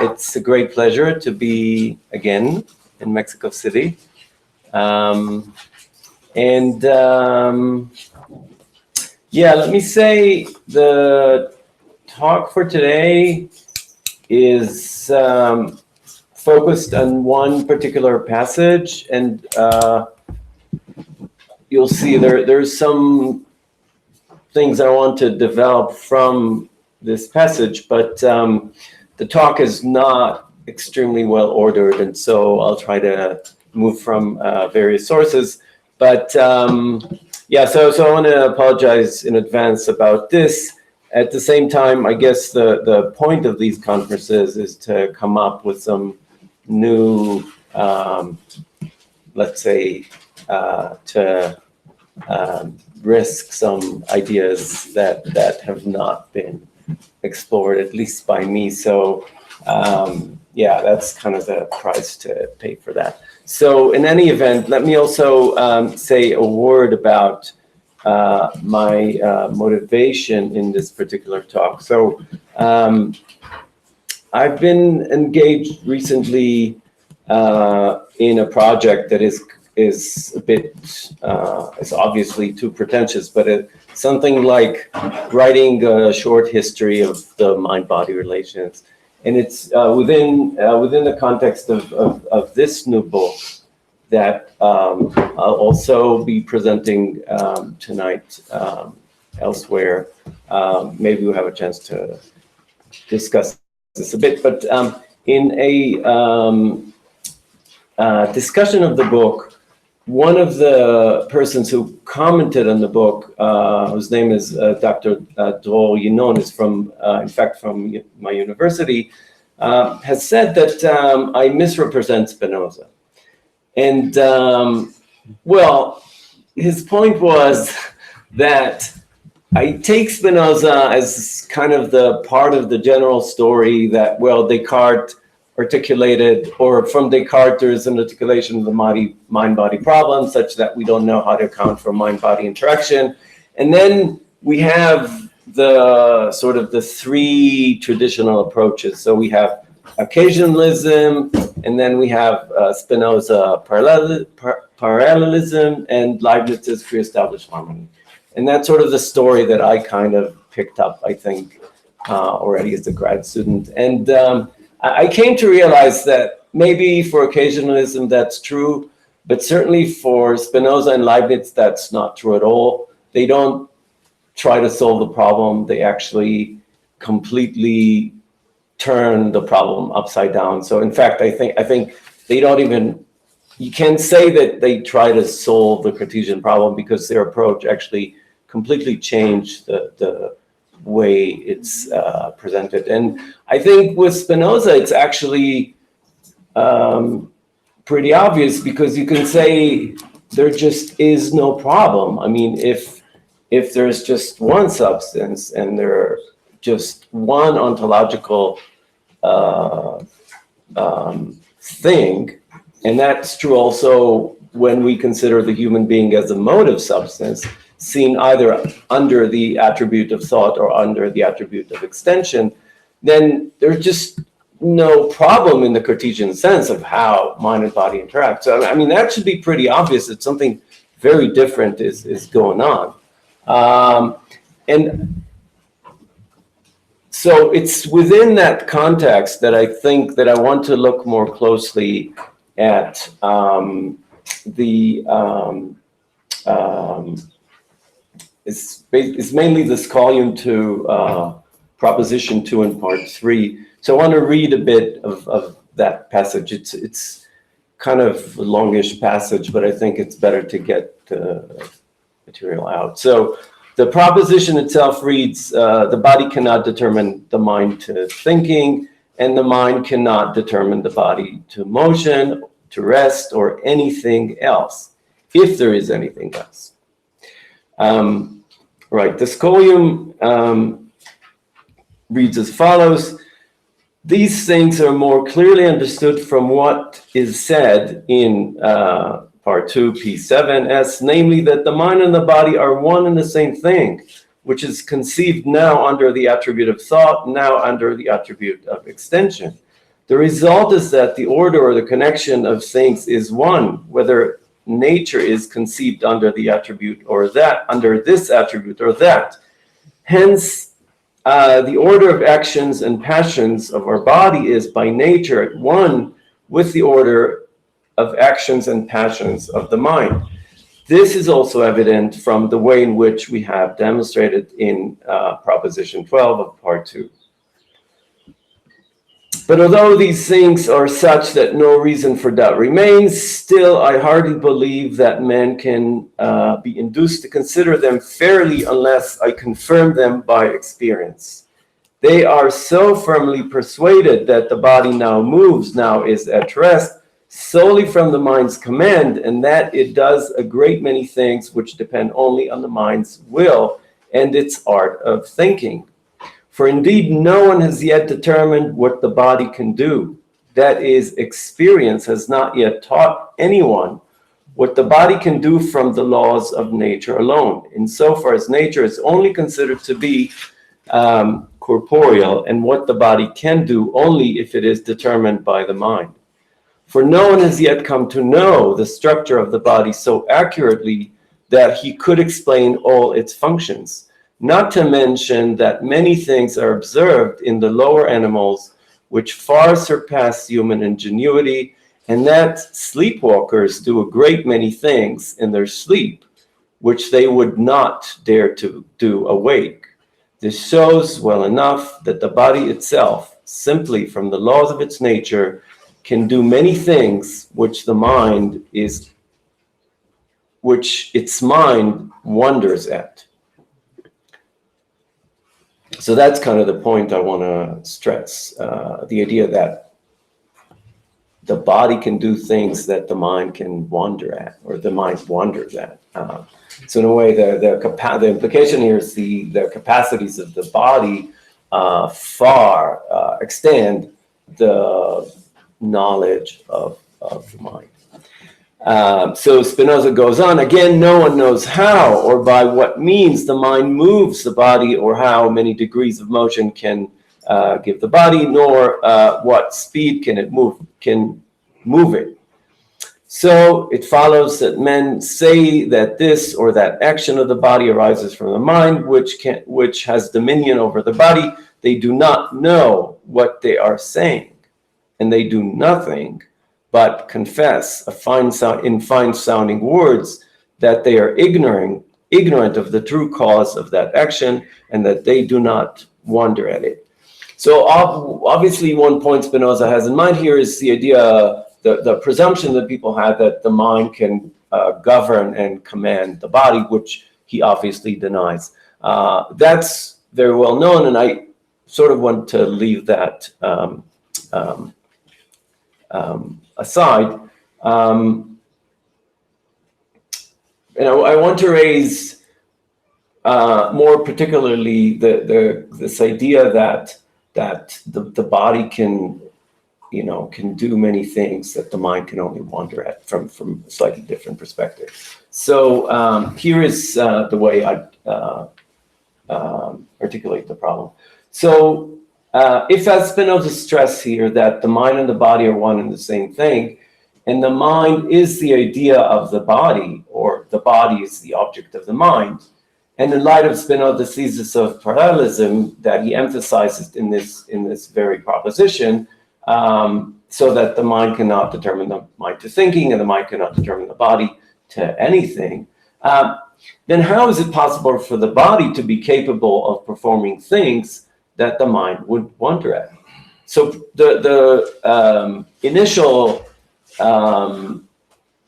It's a great pleasure to be again in Mexico City. Yeah, let me say the talk for today is focused on one particular passage, and you'll see there's some things I want to develop from this passage, but the talk is not extremely well ordered, and so I'll try to move from various sources. But yeah, so I want to apologize in advance about this. At the same time, I guess the point of these conferences is to come up with some new, let's say, to risk some ideas that have not been explored, at least by me. So yeah, that's kind of the price to pay for that. So in any event, let me also say a word about my motivation in this particular talk. So I've been engaged recently in a project that is a bit, it's obviously too pretentious, but something like writing a short history of the mind-body relations. And it's within the context of this new book that I'll also be presenting tonight elsewhere. Maybe we'll have a chance to discuss this a bit. But in a discussion of the book, one of the persons who commented on the book, whose name is Dr. Dror Yinon, is from, in fact, from my university, has said that I misrepresent Spinoza. And, well, his point was that I take Spinoza as kind of the part of the general story that, well, Descartes articulated, or from Descartes there is an articulation of the mind-body problem such that we don't know how to account for mind-body interaction. And then we have the sort of the three traditional approaches. So we have occasionalism, and then we have Spinoza parallelism, and Leibniz's pre-established harmony. And that's sort of the story that I kind of picked up, I think, already as a grad student. And I came to realize that maybe for occasionalism that's true, but certainly for Spinoza and Leibniz that's not true at all. They don't try to solve the problem. They actually completely turn the problem upside down. So in fact, I think they don't even, you can't say that they try to solve the Cartesian problem, because their approach actually completely changed the way it's presented. And I think with Spinoza, it's actually pretty obvious, because you can say there just is no problem. I mean, if there's just one substance and there's just one ontological thing, and that's true also when we consider the human being as a motive substance, seen either under the attribute of thought or under the attribute of extension, then there's just no problem in the Cartesian sense of how mind and body interact. So, I mean, that should be pretty obvious that something very different is going on. And so it's within that context that I think that I want to look more closely at it's mainly this column to proposition 2 in part 3. So I want to read a bit of that passage. It's kind of a longish passage, but I think it's better to get the material out. So the proposition itself reads, the body cannot determine the mind to thinking, and the mind cannot determine the body to motion, to rest, or anything else, if there is anything else. Right, the scholium reads as follows: these things are more clearly understood from what is said in part 2, P7, as namely that the mind and the body are one and the same thing, which is conceived now under the attribute of thought, now under the attribute of extension. The result is that the order or the connection of things is one, whether nature is conceived under the attribute or that, under this attribute or that. Hence, the order of actions and passions of our body is by nature at one with the order of actions and passions of the mind. This is also evident from the way in which we have demonstrated in Proposition 12 of Part 2. But although these things are such that no reason for doubt remains, still I hardly believe that men can be induced to consider them fairly unless I confirm them by experience. They are so firmly persuaded that the body now moves, now is at rest, solely from the mind's command, and that it does a great many things which depend only on the mind's will and its art of thinking. For indeed, no one has yet determined what the body can do. That is, experience has not yet taught anyone what the body can do from the laws of nature alone, insofar as nature is only considered to be corporeal, and what the body can do only if it is determined by the mind. For no one has yet come to know the structure of the body so accurately that he could explain all its functions. Not to mention that many things are observed in the lower animals which far surpass human ingenuity, and that sleepwalkers do a great many things in their sleep which they would not dare to do awake. This shows well enough that the body itself, simply from the laws of its nature, can do many things which its mind wonders at. So that's kind of the point I want to stress, the idea that the body can do things that the mind can wonder at, or the mind wonders at. So in a way, the implication here is the capacities of the body far extend the knowledge of the mind. So Spinoza goes on, again, no one knows how or by what means the mind moves the body, or how many degrees of motion can give the body, nor what speed can move it. So it follows that men say that this or that action of the body arises from the mind, which has dominion over the body. They do not know what they are saying, and they do nothing but confess in fine-sounding words that they are ignorant of the true cause of that action, and that they do not wonder at it. So obviously one point Spinoza has in mind here is the idea, the presumption that people have that the mind can govern and command the body, which he obviously denies. That's very well known, and I sort of want to leave that aside. I want to raise more particularly this idea that the body can do many things that the mind can only wonder at from a slightly different perspective. So here is the way I articulate the problem. So if, as Spinoza stressed here, that the mind and the body are one and the same thing, and the mind is the idea of the body, or the body is the object of the mind, and in light of Spinoza's thesis of parallelism that he emphasizes in this very proposition, so that the mind cannot determine the mind to thinking, and the mind cannot determine the body to anything, then how is it possible for the body to be capable of performing things that the mind would wonder at? So the initial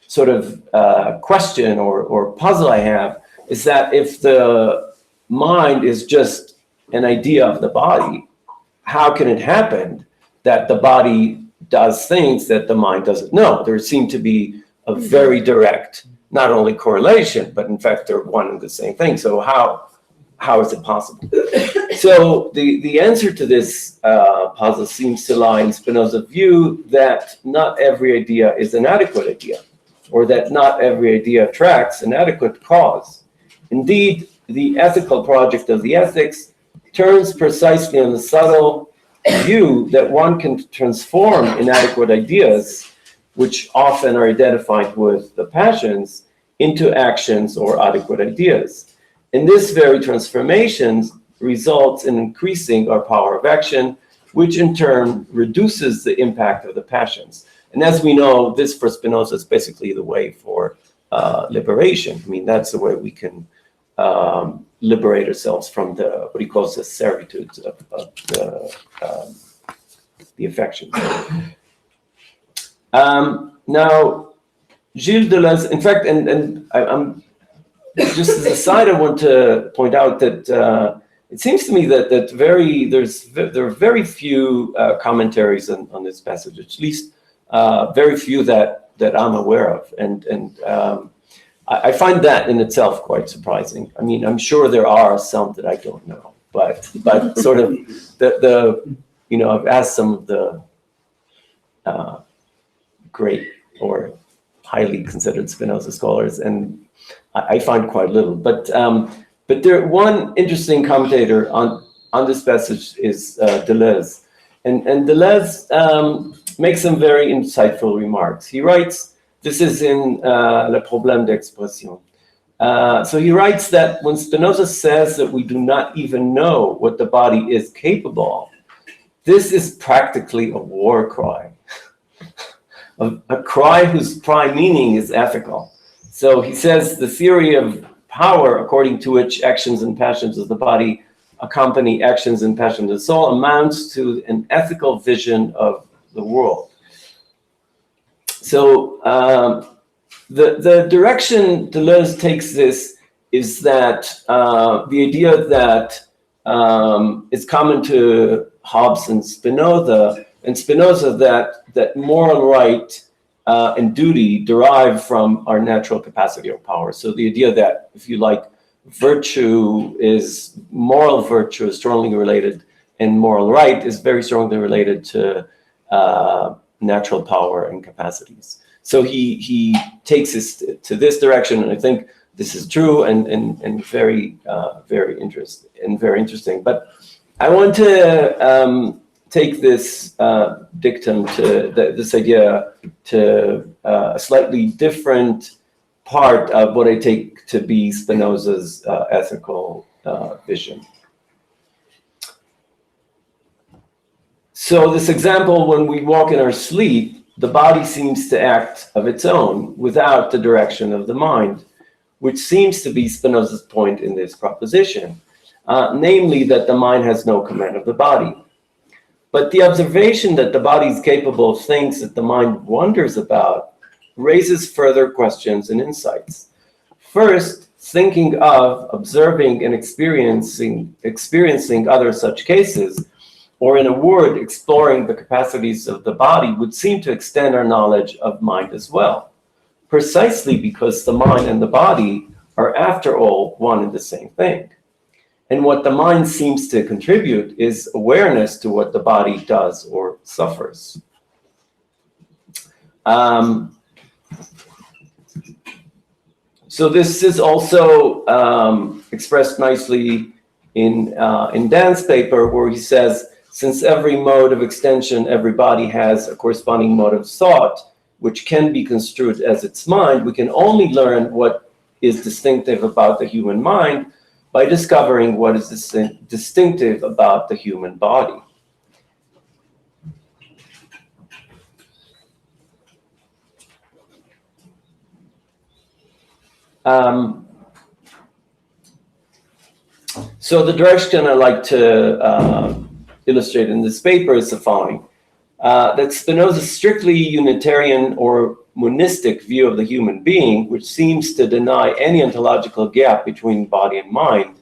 sort of question or puzzle I have is that if the mind is just an idea of the body, how can it happen that the body does things that the mind doesn't know? There seemed to be a very direct, not only correlation, but in fact they're one and the same thing. So how is it possible? So the answer to this puzzle seems to lie in Spinoza's view that not every idea is an adequate idea, or that not every idea attracts an adequate cause. Indeed, the ethical project of the ethics turns precisely on the subtle view that one can transform inadequate ideas, which often are identified with the passions, into actions or adequate ideas. And this very transformation results in increasing our power of action, which in turn reduces the impact of the passions. And as we know, this for Spinoza is basically the way for liberation. I mean, that's the way we can liberate ourselves from what he calls the servitudes of the affections. Now, Gilles Deleuze, in fact, and I'm just as a side, I want to point out that it seems to me that there are very few commentaries on this passage, at least very few that I'm aware of, and I find that in itself quite surprising. I mean, I'm sure there are some that I don't know, but sort of I've asked some of the great or highly considered Spinoza scholars, and I find quite little. But there, one interesting commentator on this passage is Deleuze, and Deleuze makes some very insightful remarks. He writes, this is in Le Problème d'Expression. So he writes that when Spinoza says that we do not even know what the body is capable of, this is practically a war cry. A cry whose prime meaning is ethical. So he says the theory of power, according to which actions and passions of the body accompany actions and passions of the soul, amounts to an ethical vision of the world. So the direction Deleuze takes this is that the idea that is common to Hobbes and Spinoza, that moral right and duty derive from our natural capacity or power. So the idea that, if you like, moral virtue is strongly related, and moral right is very strongly related to natural power and capacities. So he takes us to this direction, and I think this is true and very interesting. But I want to take this dictum this idea to a slightly different part of what I take to be Spinoza's ethical vision. So this example, when we walk in our sleep, the body seems to act of its own without the direction of the mind, which seems to be Spinoza's point in this proposition, namely that the mind has no command of the body. But the observation that the body is capable of things that the mind wonders about raises further questions and insights. First, thinking of, observing, and experiencing other such cases, or in a word, exploring the capacities of the body, would seem to extend our knowledge of mind as well, precisely because the mind and the body are, after all, one and the same thing. And what the mind seems to contribute is awareness to what the body does or suffers. So this is also expressed nicely in Dan's paper, where he says, since every mode of extension, every body has a corresponding mode of thought, which can be construed as its mind, we can only learn what is distinctive about the human mind by discovering what is distinctive about the human body. So the direction I like to illustrate in this paper is the following. That Spinoza's strictly Unitarian or monistic view of the human being, which seems to deny any ontological gap between body and mind,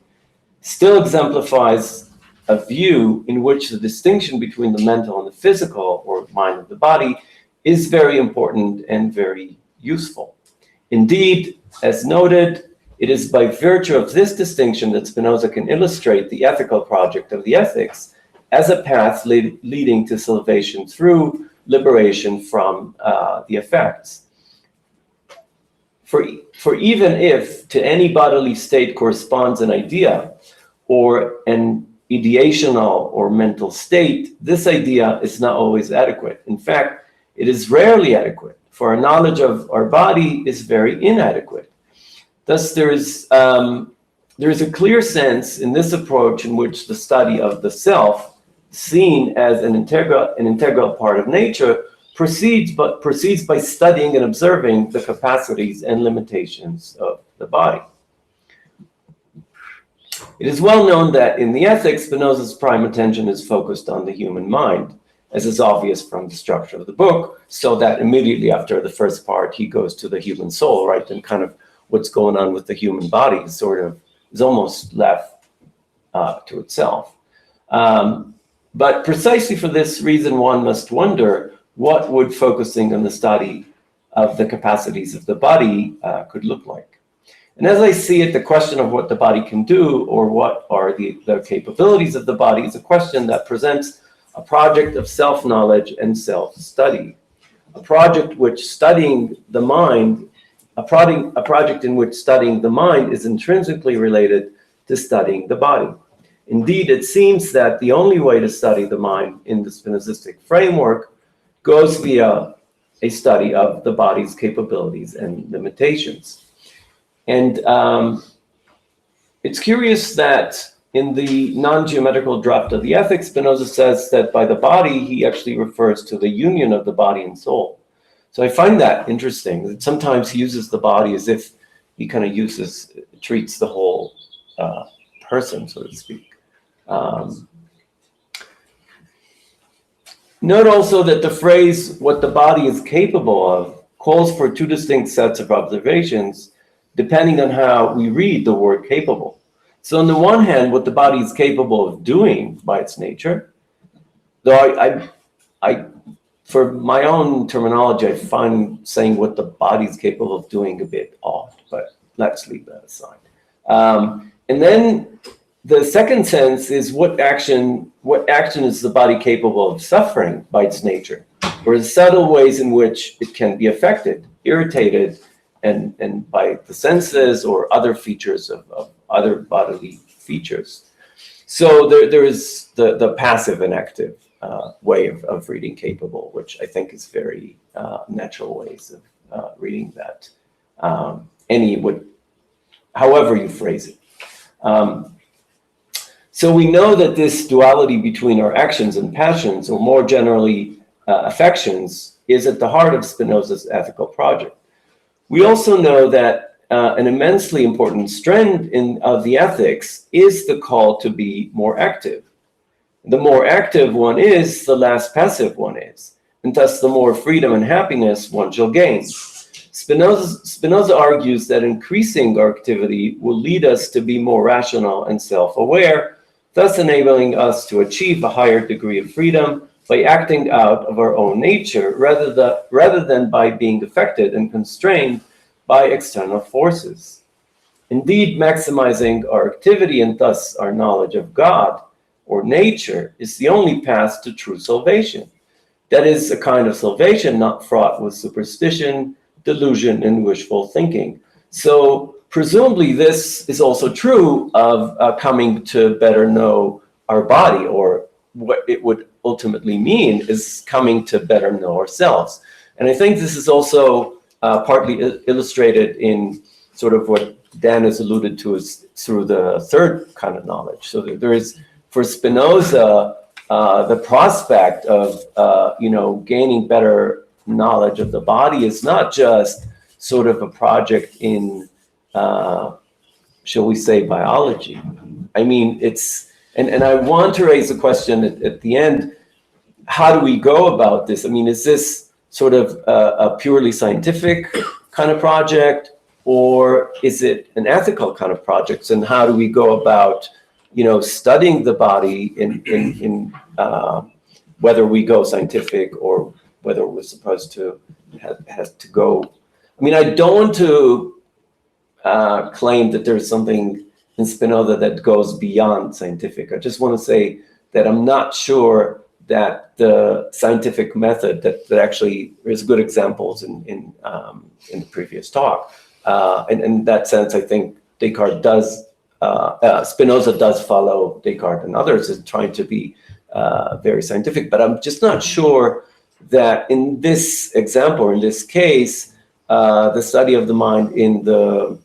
still exemplifies a view in which the distinction between the mental and the physical, or mind of the body, is very important and very useful. Indeed, as noted, it is by virtue of this distinction that Spinoza can illustrate the ethical project of the ethics as a path leading to salvation through liberation from the effects. For even if to any bodily state corresponds an idea or an ideational or mental state, this idea is not always adequate. In fact, it is rarely adequate, for our knowledge of our body is very inadequate. Thus, there is a clear sense in this approach in which the study of the self, seen as an integral part of nature, proceeds by studying and observing the capacities and limitations of the body. It is well known that in the Ethics, Spinoza's prime attention is focused on the human mind, as is obvious from the structure of the book, so that immediately after the first part, he goes to the human soul, right? And kind of what's going on with the human body is almost left to itself. But precisely for this reason, one must wonder what would focusing on the study of the capacities of the body could look like. And as I see it, the question of what the body can do or what are the capabilities of the body is a question that presents a project of self-knowledge and self-study, a project in which studying the mind is intrinsically related to studying the body. Indeed, it seems that the only way to study the mind in the Spinozistic framework goes via a study of the body's capabilities and limitations. And it's curious that in the non-geometrical draft of the Ethics, Spinoza says that by the body, he actually refers to the union of the body and soul. So I find that interesting, that sometimes he uses the body as if he kind of treats the whole person, so to speak. Note also that the phrase, what the body is capable of, calls for two distinct sets of observations, depending on how we read the word capable. So on the one hand, what the body is capable of doing by its nature, though I for my own terminology, I find saying what the body is capable of doing a bit odd, but let's leave that aside. And then the second sense is what action is the body capable of suffering by its nature, or the subtle ways in which it can be affected, irritated, and by the senses or other features of other bodily features. So there is the passive and active way of reading capable, which I think is very natural ways of reading that. However you phrase it. So we know that this duality between our actions and passions, or more generally affections, is at the heart of Spinoza's ethical project. We also know that an immensely important strand of the ethics is the call to be more active. The more active one is, the less passive one is, and thus the more freedom and happiness one shall gain. Spinoza argues that increasing our activity will lead us to be more rational and self-aware, thus enabling us to achieve a higher degree of freedom by acting out of our own nature rather than by being affected and constrained by external forces. Indeed, maximizing our activity and thus our knowledge of God or nature is the only path to true salvation. That is a kind of salvation not fraught with superstition, delusion, and wishful thinking. So presumably this is also true of coming to better know our body, or what it would ultimately mean is coming to better know ourselves. And I think this is also partly illustrated in sort of what Dan has alluded to is through the third kind of knowledge. So there is, for Spinoza, the prospect of gaining better knowledge of the body is not just sort of a project in, shall we say, biology. I mean, it's, and I want to raise a question at the end, how do we go about this? I mean, is this sort of a purely scientific kind of project, or is it an ethical kind of project? And how do we go about, studying the body in whether we go scientific or whether we're supposed to have to go? I mean, I don't want to claim that there's something in Spinoza that goes beyond scientific. I just want to say that I'm not sure that the scientific method that actually there's good examples in the previous talk. And in that sense, I think Descartes does Spinoza does follow Descartes and others in trying to be very scientific, but I'm just not sure that in this example, in this case, the study of the mind in the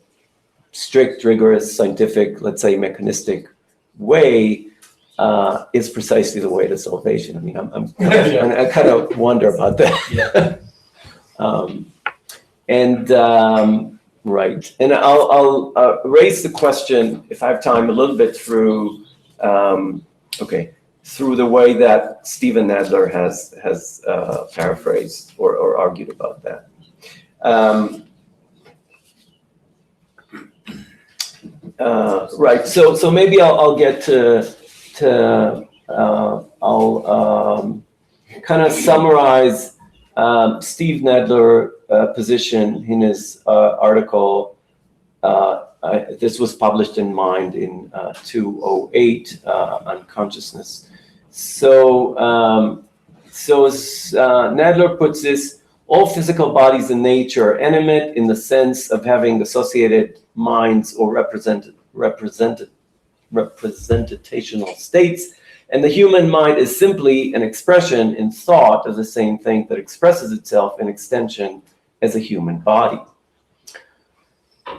strict, rigorous, scientific, let's say mechanistic way is precisely the way to salvation. I mean, I kind of wonder about that. Right, and I'll raise the question, if I have time, a little bit through, through the way that Stephen Nadler has paraphrased or argued about that. Right, so maybe I'll get I'll kind of summarize Steve Nadler's position in his article. This was published in Mind in 2008 on consciousness. So as Nadler puts this, all physical bodies in nature are animate in the sense of having associated minds or representational states, and the human mind is simply an expression in thought of the same thing that expresses itself in extension as a human body.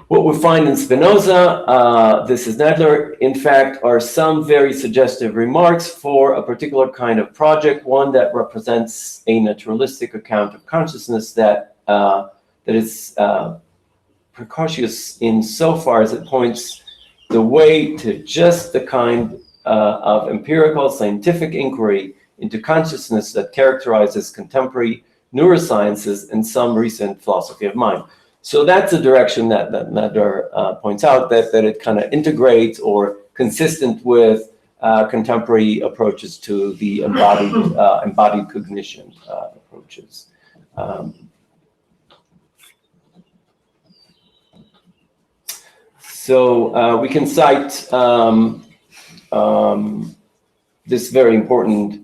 What we find in Spinoza, this is Nadler, in fact, are some very suggestive remarks for a particular kind of project, one that represents a naturalistic account of consciousness that is precocious insofar as it points the way to just the kind of empirical scientific inquiry into consciousness that characterizes contemporary neurosciences and some recent philosophy of mind. So that's the direction that Nadler points out, that it kind of integrates or consistent with contemporary approaches to the embodied cognition approaches. So we can cite this very important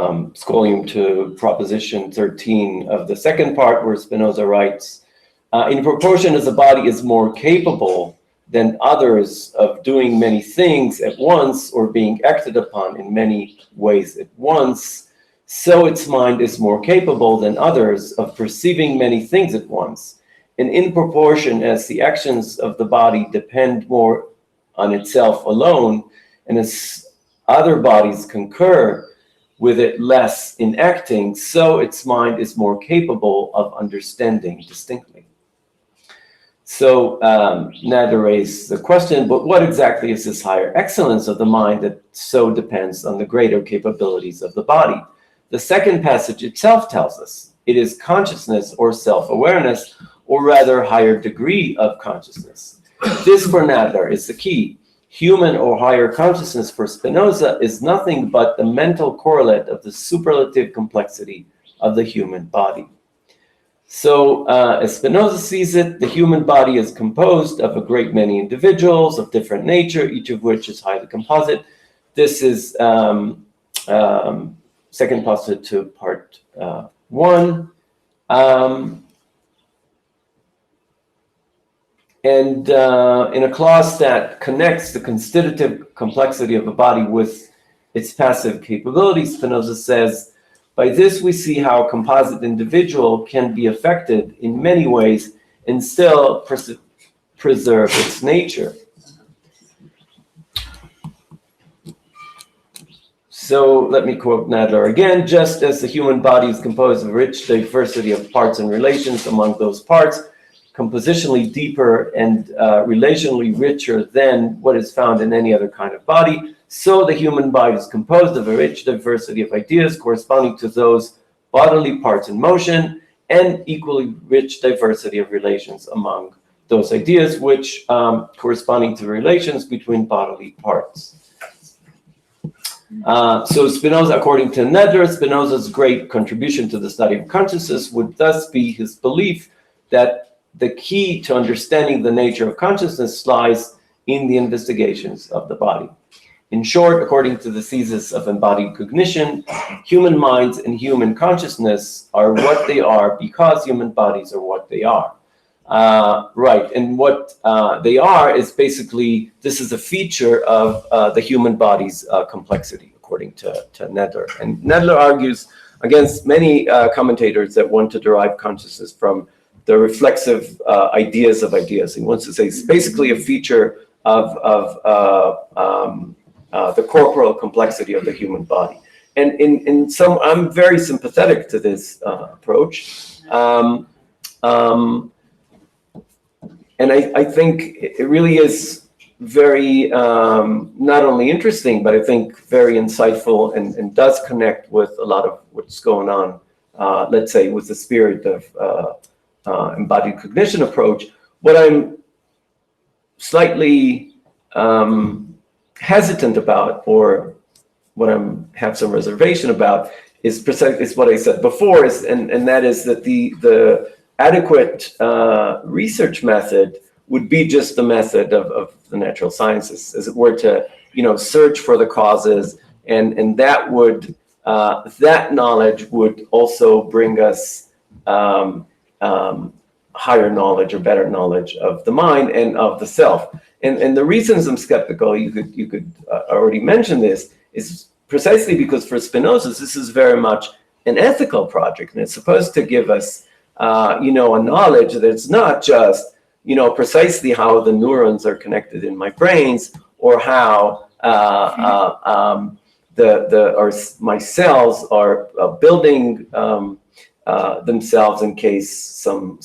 scholium to proposition 13 of the second part, where Spinoza writes, in proportion as a body is more capable than others of doing many things at once or being acted upon in many ways at once, so its mind is more capable than others of perceiving many things at once. And in proportion as the actions of the body depend more on itself alone, and as other bodies concur with it less in acting, so its mind is more capable of understanding distinctly. So Nadler raised the question, but what exactly is this higher excellence of the mind that so depends on the greater capabilities of the body? The second passage itself tells us it is consciousness or self-awareness, or rather higher degree of consciousness. This for Nadler is the key. Human or higher consciousness for Spinoza is nothing but the mental correlate of the superlative complexity of the human body. So as Spinoza sees it, the human body is composed of a great many individuals of different nature, each of which is highly composite. This is second postulate to part 1. And in a clause that connects the constitutive complexity of a body with its passive capabilities, Spinoza says, by this we see how a composite individual can be affected in many ways and still preserve its nature. So let me quote Nadler again. Just as the human body is composed of a rich diversity of parts and relations among those parts, compositionally deeper and relationally richer than what is found in any other kind of body, so the human body is composed of a rich diversity of ideas corresponding to those bodily parts in motion, and equally rich diversity of relations among those ideas, which corresponding to relations between bodily parts. So Spinoza, according to Nadler, Spinoza's great contribution to the study of consciousness would thus be his belief that the key to understanding the nature of consciousness lies in the investigations of the body. In short, according to the thesis of embodied cognition, human minds and human consciousness are what they are because human bodies are what they are. Right, and what they are is basically, this is a feature of the human body's complexity, according to Nedler. And Nedler argues against many commentators that want to derive consciousness from the reflexive ideas of ideas. He wants to say it's basically a feature of the corporal complexity of the human body. And in some, I'm very sympathetic to this approach. And I think it really is very, not only interesting, but I think very insightful and does connect with a lot of what's going on, let's say, with the spirit of embodied cognition approach. What I'm slightly hesitant about, or what I'm have some reservation about, is what I said before, and that is that the adequate research method would be just the method of the natural sciences, as it were, to search for the causes, and that would that knowledge would also bring us higher knowledge or better knowledge of the mind and of the self. And the reasons I'm skeptical, you could already mention this, is precisely because for Spinoza this is very much an ethical project, and it's supposed to give us a knowledge that's not just precisely how the neurons are connected in my brains, or how my cells are building themselves in case some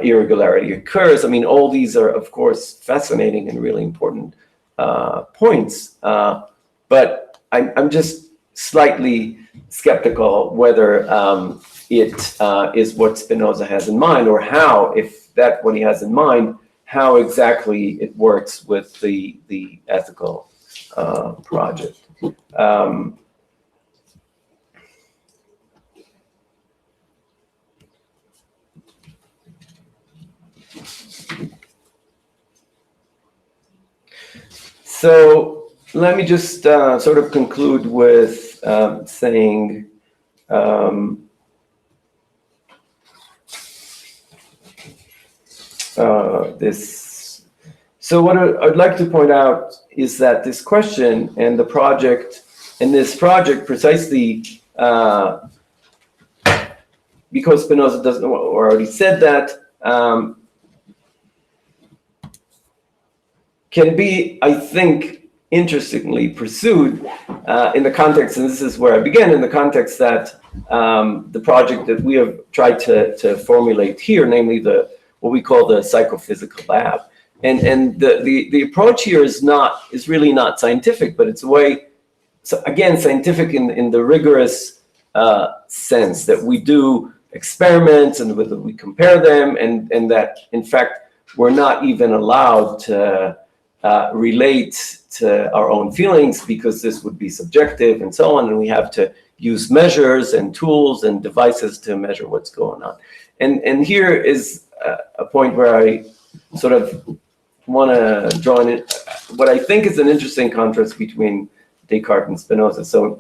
irregularity occurs. I mean, all these are, of course, fascinating and really important points, but I'm just slightly skeptical whether it is what Spinoza has in mind, or how, if that's what he has in mind, how exactly it works with the ethical project. So let me just sort of conclude with saying this. So what I'd like to point out is that this question and the project, and this project precisely because Spinoza doesn't, or already said that, can be, I think, interestingly pursued in the context, and this is where I begin, in the context that the project that we have tried to formulate here, namely what we call the psychophysical lab. And the approach here is really not scientific, but it's a way, so again, scientific in the rigorous sense that we do experiments and we compare them, and that in fact we're not even allowed to relate to our own feelings, because this would be subjective and so on, and we have to use measures and tools and devices to measure what's going on. And here is a point where I sort of want to draw in what I think is an interesting contrast between Descartes and Spinoza. So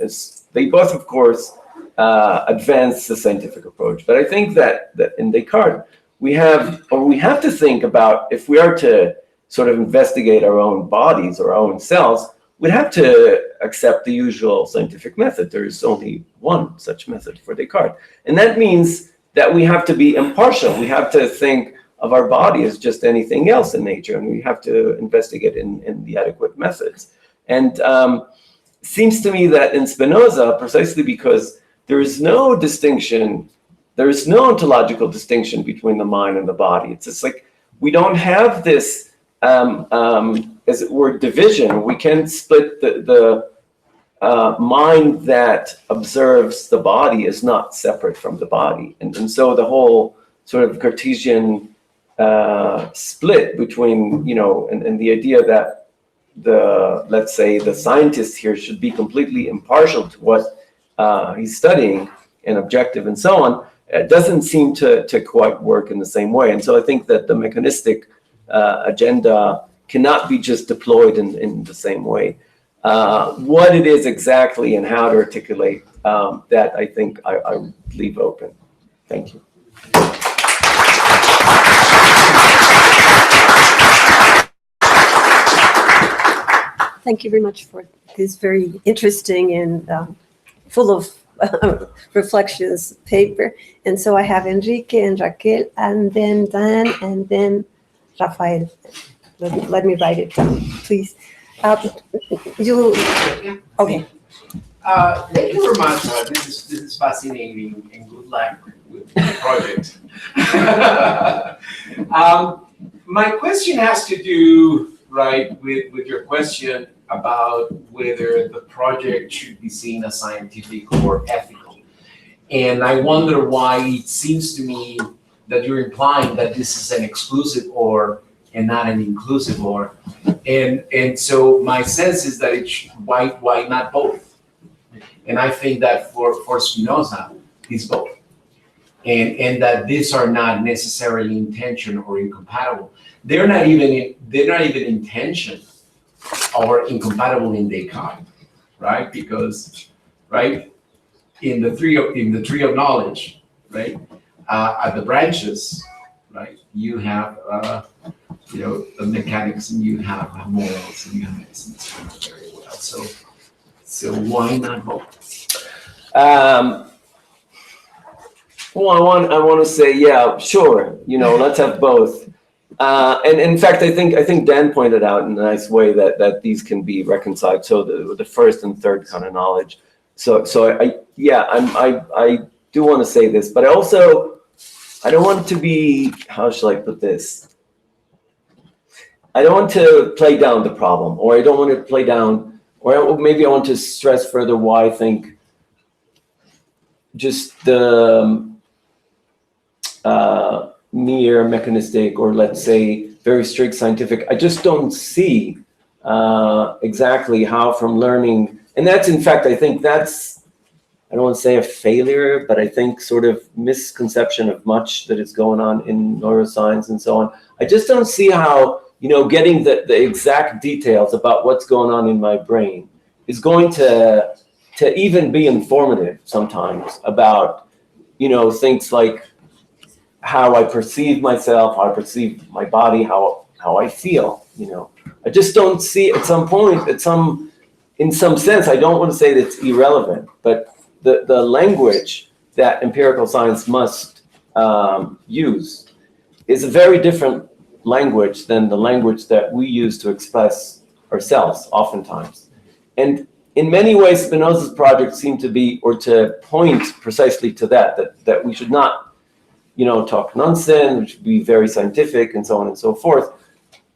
they both, of course, advance the scientific approach, but I think that in Descartes we have to think about, if we are to sort of investigate our own bodies or our own cells, we'd have to accept the usual scientific method. There is only one such method for Descartes. And that means that we have to be impartial. We have to think of our body as just anything else in nature, and we have to investigate in the adequate methods. And seems to me that in Spinoza, precisely because there is no distinction, there is no ontological distinction between the mind and the body. It's just like we don't have this as it were, division. We can split the mind that observes the body is not separate from the body. And so the whole sort of Cartesian split between, and the idea that let's say the scientist here should be completely impartial to what he's studying and objective and so on, doesn't seem to quite work in the same way. And so I think that the mechanistic agenda cannot be just deployed in the same way. What it is exactly and how to articulate that, I think I leave open. Thank you. Thank you very much for this very interesting and full of reflections paper. And so I have Enrique and Raquel, and then Dan, and then Rafael. Let me write it down, please. Okay. Thank you very much. This is fascinating, and good luck with the project. My question has to do, right, with your question about whether the project should be seen as scientific or ethical. And I wonder why it seems to me that you're implying that this is an exclusive or and not an inclusive or. And so my sense is that why not both? And I think that for Spinoza, it's both. And that these are not necessarily in tension or incompatible. They're not even in tension or incompatible in Descartes, right? Because, right, in the tree of knowledge, right, at the branches, right, you have the mechanics, and you have morals, and you have medicine very well. So why not both? Well, I want to say, yeah, sure. Let's have both. And in fact, I think Dan pointed out in a nice way that these can be reconciled. So the first and third kind of knowledge. So I do want to say this, but I don't want to be, how shall I put this? I don't want to play down the problem, or I don't want to play down, or maybe I want to stress further why I think just the mere mechanistic, or let's say very strict scientific, I just don't see exactly how from learning, and that's, in fact, I think that's, I don't want to say a failure, but I think sort of misconception of much that is going on in neuroscience and so on. I just don't see how, getting the exact details about what's going on in my brain is going to even be informative sometimes about, things like how I perceive myself, how I perceive my body, how I feel, I just don't see at some point, in some sense, I don't want to say that it's irrelevant, but the language that empirical science must use is a very different language than the language that we use to express ourselves oftentimes. And in many ways, Spinoza's project seemed to be, or to point precisely to that we should not, talk nonsense, we should be very scientific and so on and so forth.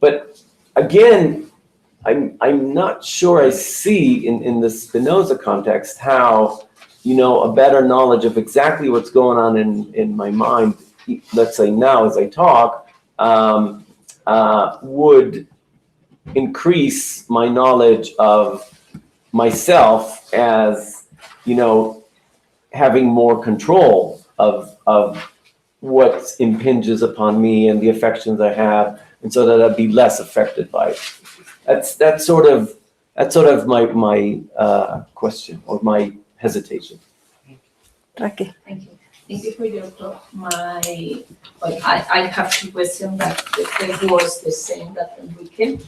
But again, I'm not sure I see in the Spinoza context how, a better knowledge of exactly what's going on in my mind, let's say now as I talk, would increase my knowledge of myself as, having more control of what impinges upon me and the affections I have, and so that I'd be less affected by it. That's sort of my question, or my hesitation. Okay. Thank you. Thank you for your talk. I have two questions, but the first was the same that Enrique.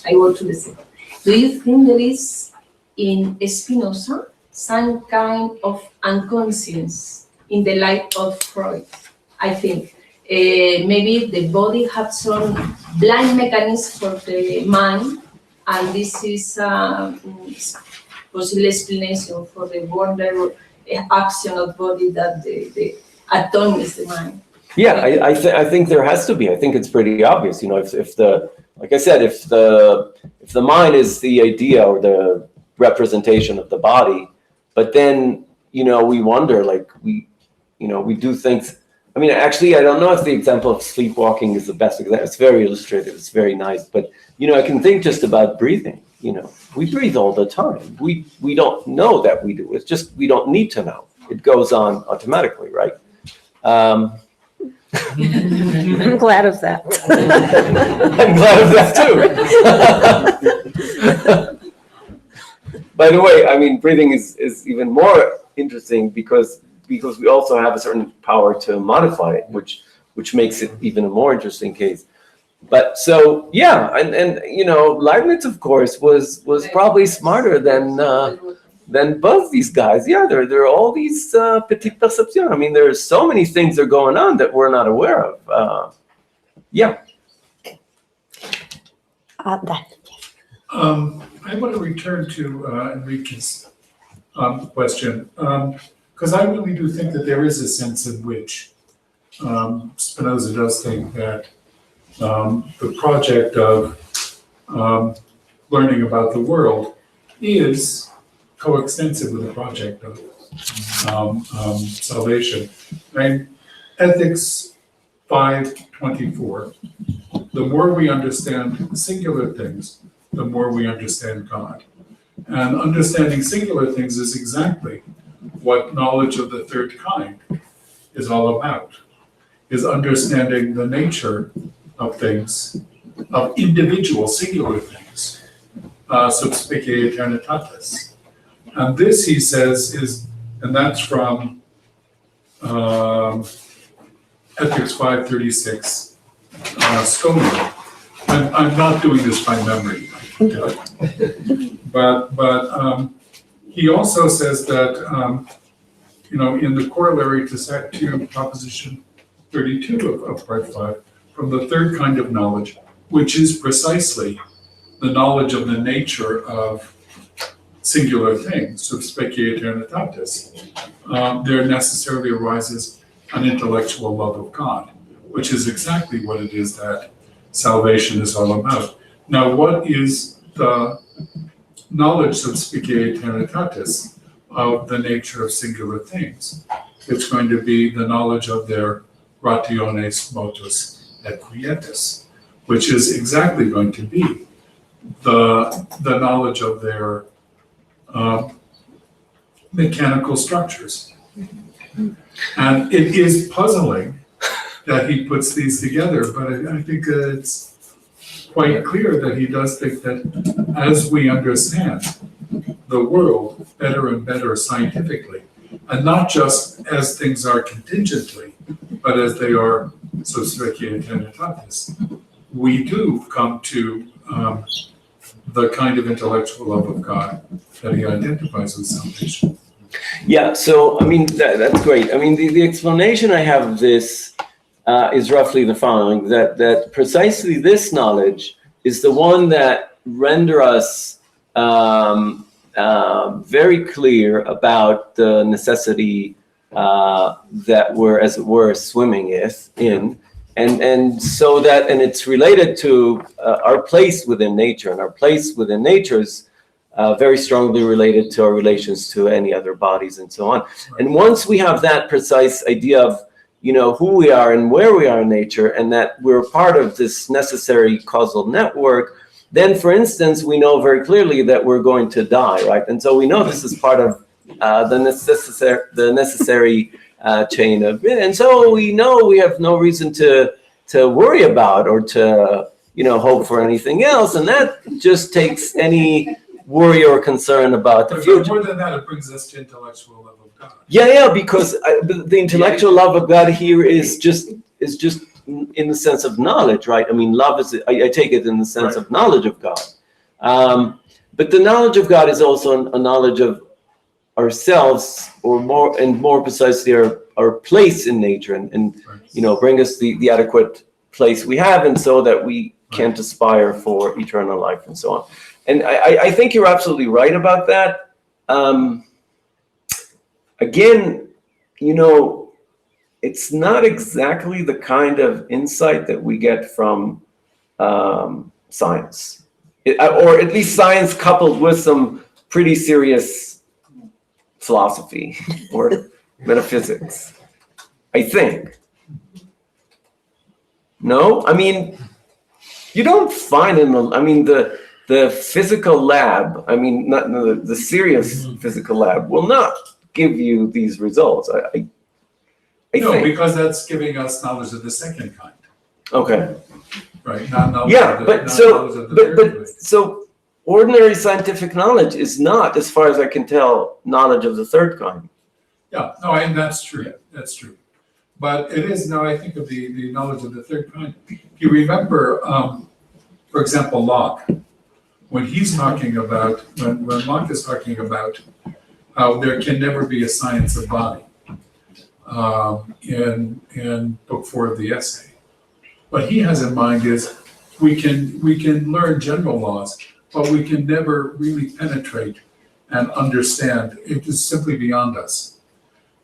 I go to the second. Do you think there is in Spinoza some kind of unconscious in the light of Freud? I think maybe the body has some blind mechanism for the mind, and this is a possible explanation for the wonder action of body that the atomize the mind. Yeah, I think there has to be. I think it's pretty obvious. If the, like I said, if the mind is the idea or the representation of the body, but then we wonder, like we do things. I mean, actually, I don't know if the example of sleepwalking is the best example. It's very illustrative. It's very nice, but I can think just about breathing. We breathe all the time. We don't know that we do. It's just we don't need to know. It goes on automatically, right? I'm glad of that. I'm glad of that too. By the way, I mean, breathing is even more interesting because we also have a certain power to modify it, which makes it even a more interesting case. But so, yeah, and you know, Leibniz, of course, was probably smarter than both these guys. Yeah, there are all these petite perceptions. I mean, there's so many things that are going on that we're not aware of. Yeah. That. I want to return to Enrique's question, because I really do think that there is a sense in which Spinoza does think that the project of learning about the world is coextensive with the project of salvation. And Ethics 5:24, the more we understand singular things, the more we understand God. And understanding singular things is exactly what knowledge of the third kind is all about, is understanding the nature of things, of individual singular things, sub specie aeternitatis. And this, he says, is, and that's from Ethics 5:36, Stonewall. I'm not doing this by memory, but he also says that you know, in the corollary to proposition 32 of part 5, from the third kind of knowledge, which is precisely the knowledge of the nature of singular things, sub specie aeternitatis, there necessarily arises an intellectual love of God, which is exactly what it is that salvation is all about. Now, what is the knowledge sub specie aeternitatis of the nature of singular things? It's going to be the knowledge of their rationes motus et quietus, which is exactly going to be the knowledge of their mechanical structures. And it is puzzling that he puts these together, but I think it's quite clear that he does think that as we understand the world better and better scientifically, and not just as things are contingently, but as they are sub specie aeternitatis, we do come to the kind of intellectual love of God that he identifies with salvation. Yeah, so, I mean, that's great. I mean, the explanation I have of this is roughly the following, that precisely this knowledge is the one that render us very clear about the necessity that we're, as it were, swimming in. And so that, and it's related to our place within nature, and our place within nature is very strongly related to our relations to any other bodies and so on. And once we have that precise idea of, you know, who we are and where we are in nature, and that we're part of this necessary causal network, then, for instance, we know very clearly that we're going to die, right? And so we know this is part of the necessary chain of it. And so we know we have no reason to worry about or to, you know, hope for anything else. And that just takes any worry or concern about the future. More than that, it brings us to intellectual love of God. Yeah, because the intellectual love of God here is just in the sense of knowledge, right? I mean, love is, I take it in the sense of knowledge of God. But the knowledge of God is also a knowledge of ourselves, or more precisely our place in nature, and you know, bring us the adequate place we have, and so that we can't aspire for eternal life and so on. And I think you're absolutely right about that. Again, you know, it's not exactly the kind of insight that we get from science, or at least science coupled with some pretty serious philosophy or metaphysics, I think. No? I mean, you don't find the physical lab, I mean, not the serious physical lab will not give you these results. I think. Because that's giving us knowledge of the second kind. Okay. Right. Not knowledge Yeah, of the, but not so, knowledge of the third but kind. so ordinary scientific knowledge is not, as far as I can tell, knowledge of the third kind. Yeah, no, and that's true. That's true. But it is, now I think of the knowledge of the third kind. You remember, for example, Locke, when he's talking about, when Locke is talking about how there can never be a science of body in book 4 of the essay. What he has in mind is we can learn general laws, but we can never really penetrate and understand. It is simply beyond us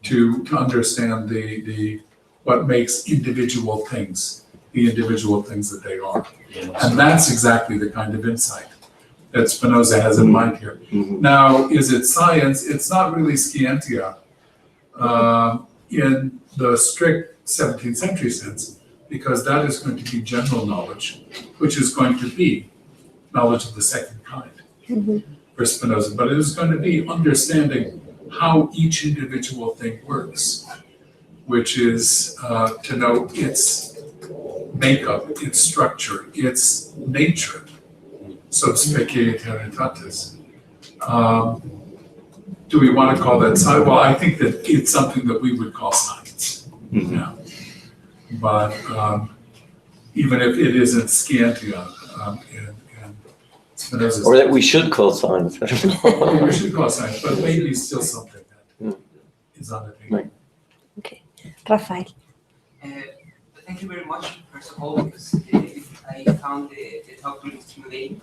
to understand the what makes individual things the individual things that they are. And that's exactly the kind of insight that Spinoza has in mind here. Now, is it science? It's not really scientia in the strict 17th century sense, because that is going to be general knowledge, which is going to be knowledge of the second kind for Spinoza. But it is going to be understanding how each individual thing works, which is to know its makeup, its structure, its nature. So specie eternitatis. Do we want to call that science? Well, I think that it's something that we would call science. Yeah. But even if it isn't scientia in Spinoza's, Or that we should call science. we should call science, but maybe still something that is on the table. Right. Okay, Rafael. Thank you very much, first of all, because I found the talk really stimulating.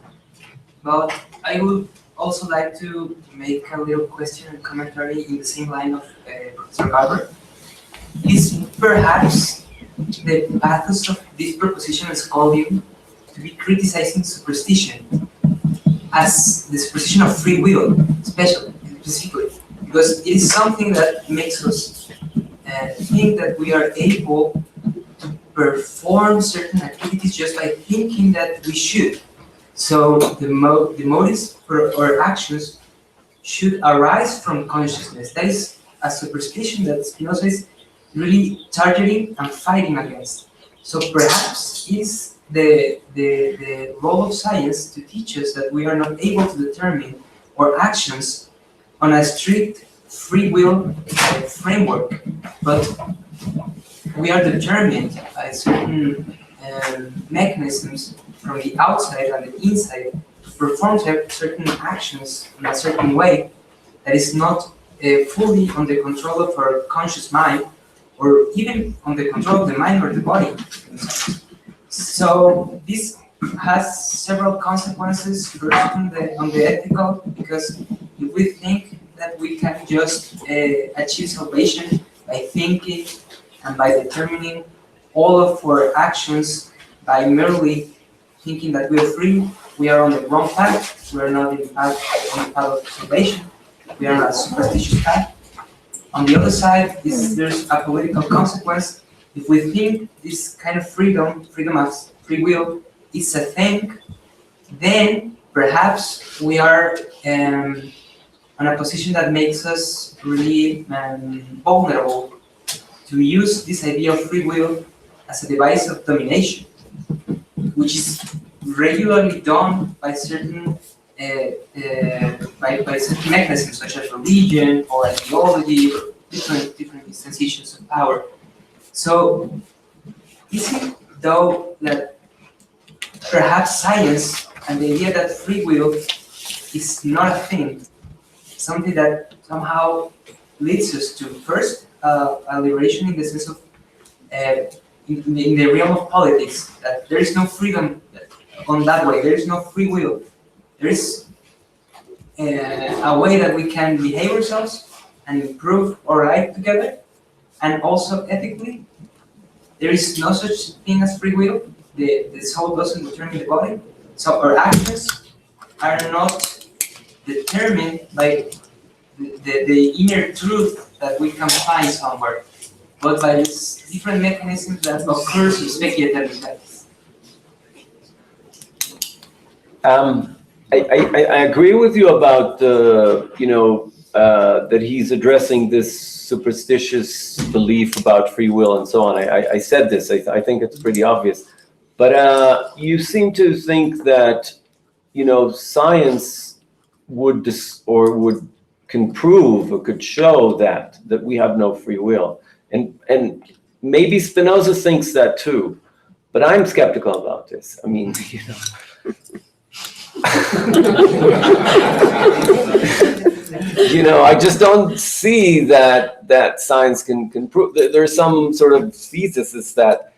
But I would also like to make a little question and commentary in the same line of Professor Garber. Is perhaps the pathos of this proposition as Coloquio to be criticizing superstition as the superstition of free will, specifically, because it is something that makes us think that we are able to perform certain activities just by thinking that we should. So the motives for our actions should arise from consciousness. That is a superstition that Spinoza is really targeting and fighting against. So perhaps it's the role of science to teach us that we are not able to determine our actions on a strict free will framework, but we are determined by certain mechanisms from the outside and the inside to perform certain actions in a certain way that is not fully on the control of our conscious mind, or even on the control of the mind or the body. So this has several consequences first on the ethical, because if we think that we can just achieve salvation by thinking and by determining all of our actions by merely thinking that we are free, we are on the wrong path. We are not on the path of salvation. We are on a superstitious path. On the other side, there's a political consequence. If we think this kind of freedom of free will, is a thing, then perhaps we are on a position that makes us really vulnerable to use this idea of free will as a device of domination, which is regularly done by certain by certain mechanisms such as religion or ideology or different instantiations of power. So is it though that perhaps science and the idea that free will is not a thing, something that somehow leads us to first a liberation in the sense of in the realm of politics, that there is no freedom on that way, there is no free will. There is a way that we can behave ourselves and improve our life together, and also ethically, there is no such thing as free will. The soul doesn't determine the body, so our actions are not determined by the inner truth that we can find somewhere, but by these different mechanisms that occur in specie eternitatis. I agree with you about that he's addressing this superstitious belief about free will and so on. I said this. I think it's pretty obvious, but you seem to think that science can prove or could show that we have no free will, and maybe Spinoza thinks that too, but I'm skeptical about this. I mean, you know. You know, I just don't see that science can prove that there's some sort of thesis is that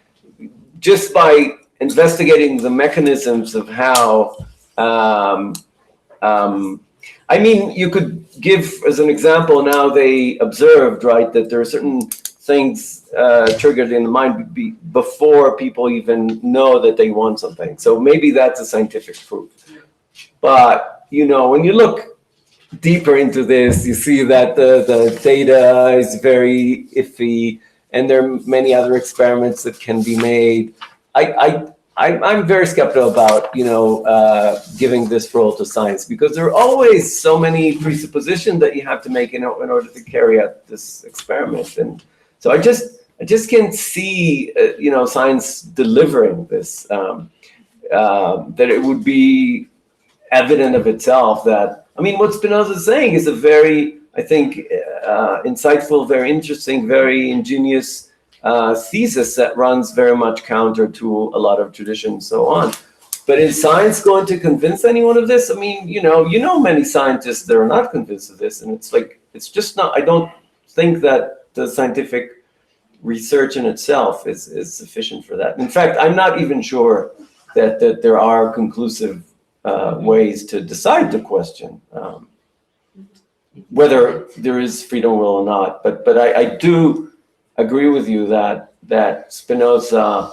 just by investigating the mechanisms of how, I mean, you could give as an example, now they observed, right, that there are certain things triggered in the mind before people even know that they want something. So maybe that's a scientific proof. But, you know, when you look deeper into this, you see that the data is very iffy, and there are many other experiments that can be made. I'm very skeptical about, you know, giving this role to science, because there are always so many presuppositions that you have to make in order to carry out this experiment. And so I just can't see, you know, science delivering this, that it would be evident of itself that, I mean, what Spinoza is saying is a very, I think, insightful, very interesting, very ingenious thesis that runs very much counter to a lot of tradition and so on. But is science going to convince anyone of this? I mean, you know many scientists that are not convinced of this, and it's like, it's just not, I don't think that the scientific research in itself is sufficient for that. In fact, I'm not even sure that there are conclusive ways to decide the question, whether there is freedom of will or not. But I do agree with you that Spinoza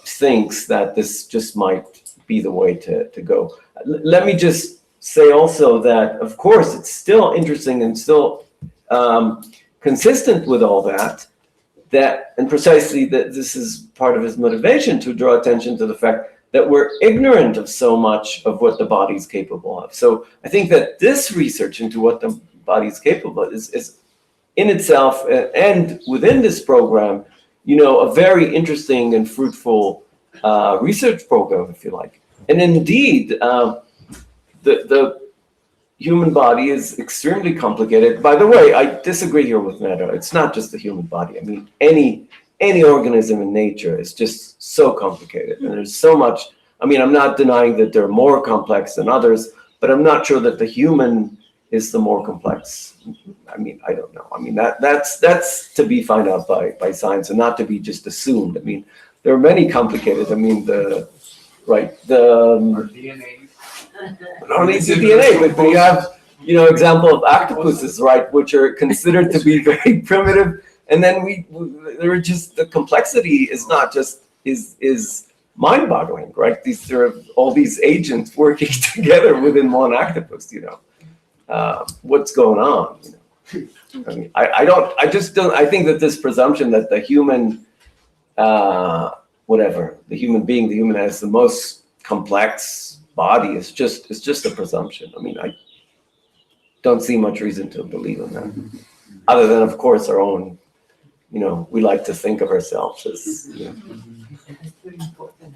thinks that this just might be the way to go. Let me just say also that, of course, it's still interesting and still consistent with all that, and precisely that this is part of his motivation to draw attention to the fact that we're ignorant of so much of what the body is capable of. So I think that this research into what the body is capable of is in itself, and within this program, you know, a very interesting and fruitful research program, if you like. And indeed, the human body is extremely complicated. By the way, I disagree here with Modera. It's not just the human body. I mean, any organism in nature is just so complicated, and there's so much. I mean, I'm not denying that they're more complex than others, but I'm not sure that the human is the more complex. I mean, I don't know. I mean, that's to be found out by science, and not to be just assumed. I mean, there are many complicated. I mean, our DNA. Not only the DNA, but we have, you know, example of octopuses, right, which are considered to be very primitive. And then there are just, the complexity is not just, is mind-boggling, right? There are all these agents working together within one octopus, you know. What's going on, you know? I mean, I think that this presumption that the human, the human being, the human has the most complex body is just a presumption. I mean, I don't see much reason to believe in that, other than, of course, our own. You know, we like to think of ourselves as, you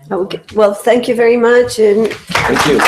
know. Okay. Well, thank you very much. And Thank you.